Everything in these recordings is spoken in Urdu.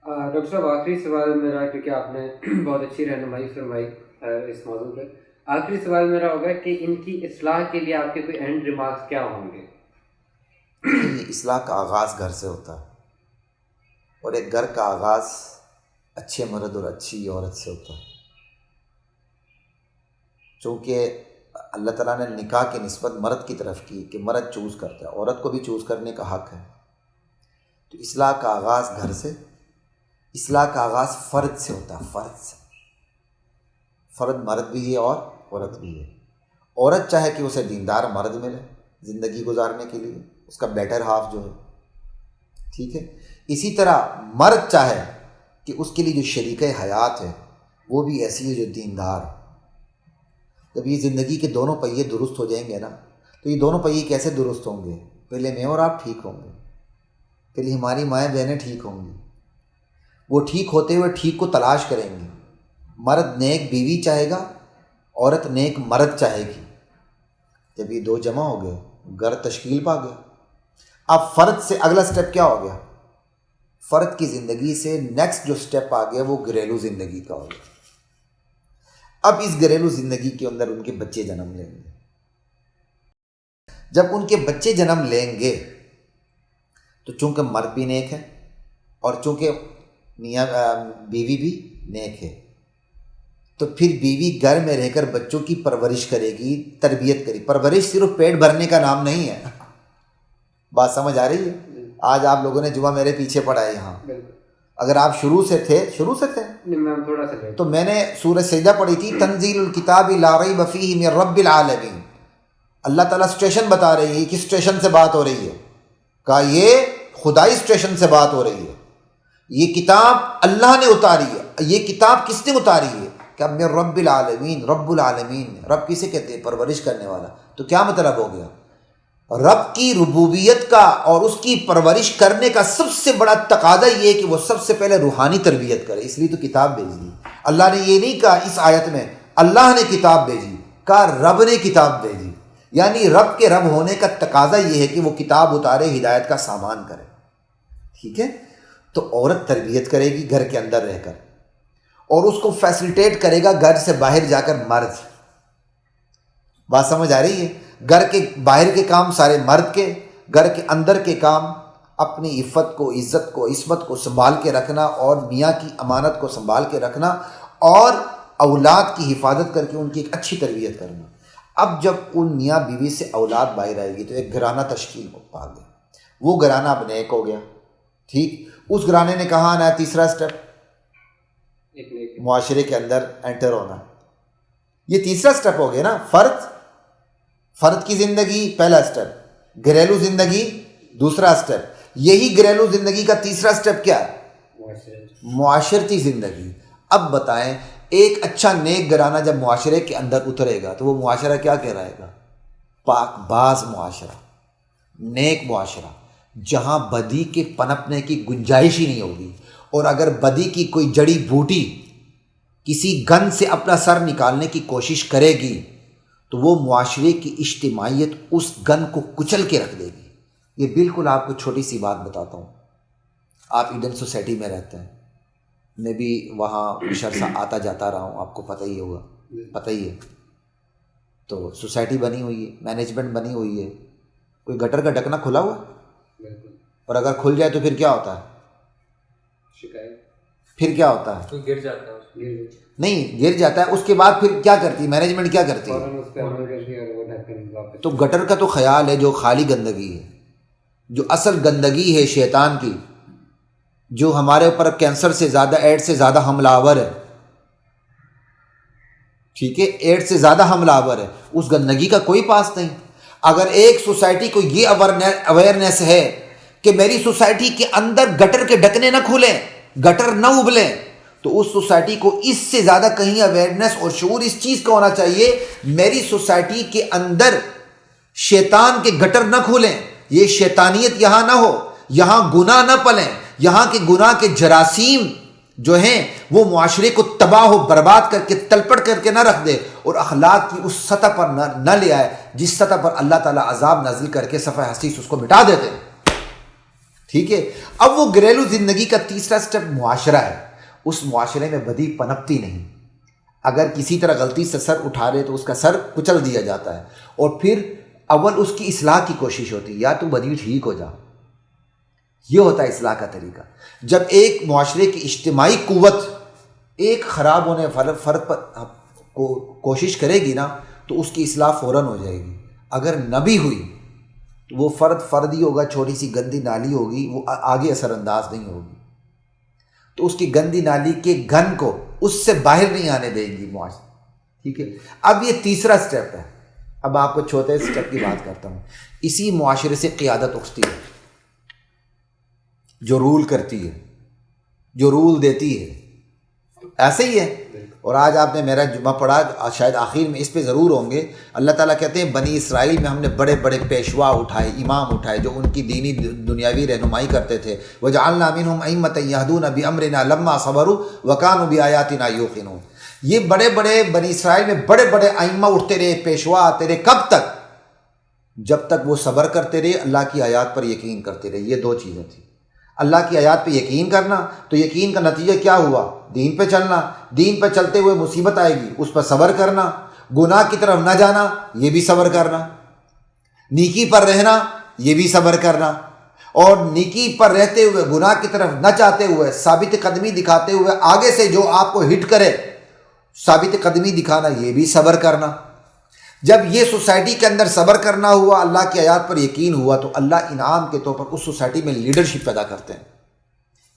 ڈاکٹر صاحب آخری سوال میرا، کیونکہ آپ نے بہت اچھی رہنمائی فرمائی اس موضوع پہ، آخری سوال میرا ہوگا کہ ان کی اصلاح کے لیے آپ کے کوئی اینڈ ریمارکس کیا ہوں گے؟ اصلاح کا آغاز گھر سے ہوتا ہے، اور ایک گھر کا آغاز اچھے مرد اور اچھی عورت سے ہوتا ہے، چونکہ اللہ تعالیٰ نے نکاح کی نسبت مرد کی طرف کی کہ مرد چوز کرتا ہے، عورت کو بھی چوز کرنے کا حق ہے۔ تو اصلاح کا آغاز گھر سے، اصلاح کا آغاز فرد سے ہوتا ہے، فرد سے۔ فرد مرد بھی ہے اور عورت بھی ہے۔ عورت چاہے کہ اسے دیندار مرد ملے زندگی گزارنے کے لیے، اس کا بیٹر ہاف جو ہے، ٹھیک ہے۔ اسی طرح مرد چاہے کہ اس کے لیے جو شریک حیات ہے وہ بھی ایسی ہے جو دیندار۔ جب یہ زندگی کے دونوں پہیے درست ہو جائیں گے نا، تو یہ دونوں پہیے کیسے درست ہوں گے؟ پہلے میں اور آپ ٹھیک ہوں گے، پہلے ہماری مائیں بہنیں ٹھیک ہوں گی، وہ ٹھیک ہوتے ہوئے ٹھیک کو تلاش کریں گے۔ مرد نیک بیوی چاہے گا، عورت نیک مرد چاہے گی۔ جب یہ دو جمع ہو گئے، گھر تشکیل پا گیا۔ اب فرد سے اگلا سٹیپ کیا ہو گیا؟ فرد کی زندگی سے نیکسٹ جو سٹیپ آ گیا وہ گھریلو زندگی کا ہو گیا۔ اب اس گھریلو زندگی کے اندر ان کے بچے جنم لیں گے۔ جب ان کے بچے جنم لیں گے تو چونکہ مرد بھی نیک ہے اور چونکہ میاں بیوی بھی نیک ہے، تو پھر بیوی گھر میں رہ کر بچوں کی پرورش کرے گی، تربیت کرے گی۔ پرورش صرف پیٹ بھرنے کا نام نہیں ہے، بات سمجھ آ رہی ہے؟ آج آپ لوگوں نے جمعہ میرے پیچھے پڑھا ہے یہاں، اگر آپ شروع سے تھے تو میں نے سورہ سجدہ پڑھی تھی، تنزیل الکتاب لا ریب فیہ من رب العالمین۔ اللہ تعالیٰ اسٹیشن بتا رہی ہے، کس اسٹیشن سے بات ہو رہی ہے؟ کہا یہ خدائی اسٹیشن سے بات ہو رہی ہے، یہ کتاب اللہ نے اتاری ہے۔ یہ کتاب کس نے اتاری ہے؟ کہ من رب العالمین، رب العالمین، رب کسے کہتے ہیں؟ پرورش کرنے والا۔ تو کیا مطلب ہو گیا؟ رب کی ربوبیت کا اور اس کی پرورش کرنے کا سب سے بڑا تقاضا یہ ہے کہ وہ سب سے پہلے روحانی تربیت کرے، اس لیے تو کتاب بھیجی۔ اللہ نے یہ نہیں کہا اس آیت میں اللہ نے کتاب بھیجی، کہا رب نے کتاب بھیجی، یعنی رب کے رب ہونے کا تقاضا یہ ہے کہ وہ کتاب اتارے، ہدایت کا سامان کرے، ٹھیک ہے۔ تو عورت تربیت کرے گی گھر کے اندر رہ کر، اور اس کو فیسلیٹیٹ کرے گا گھر سے باہر جا کر مرد۔ بات سمجھ آ رہی ہے؟ گھر کے باہر کے کام سارے مرد کے، گھر کے اندر کے کام اپنی عفت کو، عزت کو، عصمت کو سنبھال کے رکھنا، اور میاں کی امانت کو سنبھال کے رکھنا، اور اولاد کی حفاظت کر کے ان کی ایک اچھی تربیت کرنا۔ اب جب ان میاں بیوی سے اولاد باہر آئے گی تو ایک گھرانہ تشکیل پا گیا، وہ گھرانہ اب نیک ہو گیا، ٹھیک۔ اس گھرانے نے کہا آنا ہے تیسرا سٹیپ، معاشرے کے اندر انٹر ہونا۔ یہ تیسرا سٹیپ ہو گیا نا، فرد کی زندگی پہلا سٹیپ، گھریلو زندگی دوسرا سٹیپ، یہی گھریلو زندگی کا تیسرا سٹیپ کیا ہے؟ معاشرتی زندگی۔ اب بتائیں، ایک اچھا نیک گھرانہ جب معاشرے کے اندر اترے گا تو وہ معاشرہ کیا کہلائے گا؟ پاک باز معاشرہ، نیک معاشرہ، جہاں بدی کے پنپنے کی گنجائش ہی نہیں ہوگی۔ اور اگر بدی کی کوئی جڑی بوٹی کسی گن سے اپنا سر نکالنے کی کوشش کرے گی تو وہ معاشرے کی اجتماعیت اس گن کو کچل کے رکھ دے گی۔ یہ بالکل آپ کو چھوٹی سی بات بتاتا ہوں، آپ ایڈن سوسائٹی میں رہتے ہیں، میں بھی وہاں کچھ عرصہ آتا جاتا رہا ہوں، آپ کو پتہ ہی ہوگا، پتہ ہی ہے۔ تو سوسائٹی بنی ہوئی ہے، مینجمنٹ بنی ہوئی ہے، کوئی گٹر کا ڈھکنا کھلا ہوا ہے، اور اگر کھل جائے تو پھر کیا ہوتا ہے؟ پھر کیا ہوتا ہے؟ گر جاتا ہے، نہیں گر جاتا ہے، اس کے بعد پھر کیا کرتی ہے مینجمنٹ؟ کیا کرتی ہے؟ تو گٹر کا تو خیال ہے جو خالی گندگی ہے، جو اصل گندگی ہے شیطان کی، جو ہمارے اوپر کینسر سے زیادہ، ایڈز سے زیادہ حملہ آور ہے، ٹھیک ہے، ایڈز سے زیادہ حملہ آور ہے، اس گندگی کا کوئی پاس نہیں۔ اگر ایک سوسائٹی کو یہ اویئرنیس ہے کہ میری سوسائٹی کے اندر گٹر کے ڈھکنے نہ کھولیں، گٹر نہ ابلیں، تو اس سوسائٹی کو اس سے زیادہ کہیں اویئرنیس اور شعور اس چیز کا ہونا چاہیے، میری سوسائٹی کے اندر شیطان کے گٹر نہ کھولیں، یہ شیطانیت یہاں نہ ہو، یہاں گناہ نہ پلیں، یہاں کے گناہ کے جراثیم جو ہیں وہ معاشرے کو تباہ و برباد کر کے تلپٹ کر کے نہ رکھ دے، اور اخلاق کی اس سطح پر نہ لے آئے جس سطح پر اللہ تعالیٰ عذاب نازل کر کے صفحہ حسیس اس کو مٹا دیتے ہیں، ٹھیک ہے. اب وہ گھریلو زندگی کا تیسرا سٹیپ معاشرہ ہے. اس معاشرے میں بدی پنپتی نہیں. اگر کسی طرح غلطی سے سر اٹھا رہے تو اس کا سر کچل دیا جاتا ہے, اور پھر اول اس کی اصلاح کی کوشش ہوتی ہے, یا تو بدی ٹھیک ہو جا. یہ ہوتا ہے اصلاح کا طریقہ. جب ایک معاشرے کی اجتماعی قوت ایک خراب ہونے فرد پر کوشش کرے گی نا, تو اس کی اصلاح فوراً ہو جائے گی. اگر نہ بھی ہوئی تو وہ فرد ہی ہوگا, چھوٹی سی گندی نالی ہوگی, وہ آگے اثر انداز نہیں ہوگی. تو اس کی گندی نالی کے گھن کو اس سے باہر نہیں آنے دیں گی معاشرے. ٹھیک ہے. اب یہ تیسرا سٹیپ ہے. اب آپ کو چوتھے سٹیپ کی بات کرتا ہوں. اسی معاشرے سے قیادت اٹھتی ہے, جو رول کرتی ہے, جو رول دیتی ہے. ایسے ہی ہے. اور آج آپ نے میرا جمعہ پڑھا, شاید آخر میں اس پہ ضرور ہوں گے. اللہ تعالیٰ کہتے ہیں بنی اسرائیل میں ہم نے بڑے بڑے پیشوا اٹھائے, امام اٹھائے, جو ان کی دینی دنیاوی رہنمائی کرتے تھے. وَجَعَلْنَا مِنْهُمْ أَئِمَّةً يَهْدُونَ بِأَمْرِنَا لَمَّا صَبَرُوا وَكَانُوا بِآيَاتِنَا يُوقِنُونَ. یہ بڑے بڑے بنی اسرائیل میں بڑے بڑے ائمہ اٹھتے رہے, پیشوا آتے رہے. کب تک؟ جب تک وہ صبر کرتے رہے, اللہ کی آیات پر یقین کرتے رہے. یہ دو چیزیں تھیں. اللہ کی آیات پہ یقین کرنا, تو یقین کا نتیجہ کیا ہوا؟ دین پہ چلنا. دین پہ چلتے ہوئے مصیبت آئے گی, اس پر صبر کرنا. گناہ کی طرف نہ جانا, یہ بھی صبر کرنا. نیکی پر رہنا, یہ بھی صبر کرنا. اور نیکی پر رہتے ہوئے گناہ کی طرف نہ چاہتے ہوئے, ثابت قدمی دکھاتے ہوئے آگے سے جو آپ کو ہٹ کرے, ثابت قدمی دکھانا, یہ بھی صبر کرنا. جب یہ سوسائٹی کے اندر صبر کرنا ہوا, اللہ کی آیات پر یقین ہوا, تو اللہ انعام کے طور پر اس سوسائٹی میں لیڈرشپ پیدا کرتے ہیں,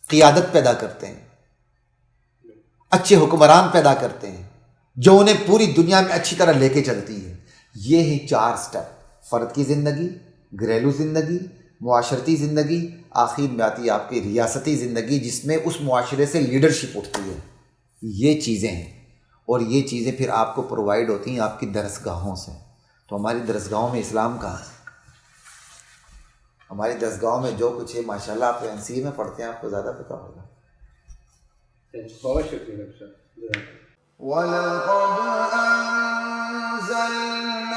قیادت پیدا کرتے ہیں, اچھے حکمران پیدا کرتے ہیں, جو انہیں پوری دنیا میں اچھی طرح لے کے چلتی ہے. یہ ہی چار سٹیپ: فرد کی زندگی, گھریلو زندگی, معاشرتی زندگی, آخر میں آتی ہے آپ کی ریاستی زندگی, جس میں اس معاشرے سے لیڈرشپ اٹھتی ہے. یہ چیزیں ہیں, اور یہ چیزیں پھر آپ کو پرووائڈ ہوتی ہیں آپ کی درسگاہوں سے. تو ہماری درسگاہوں میں اسلام کہاں ہے؟ ہماری درسگاہوں میں جو کچھ ہے ماشاءاللہ, آپ NCA میں پڑھتے ہیں, آپ کو زیادہ پتہ ہوگا. بہت شکریہ ڈاکٹر صاحب. وَلَقَدْ أَنزَلْنَا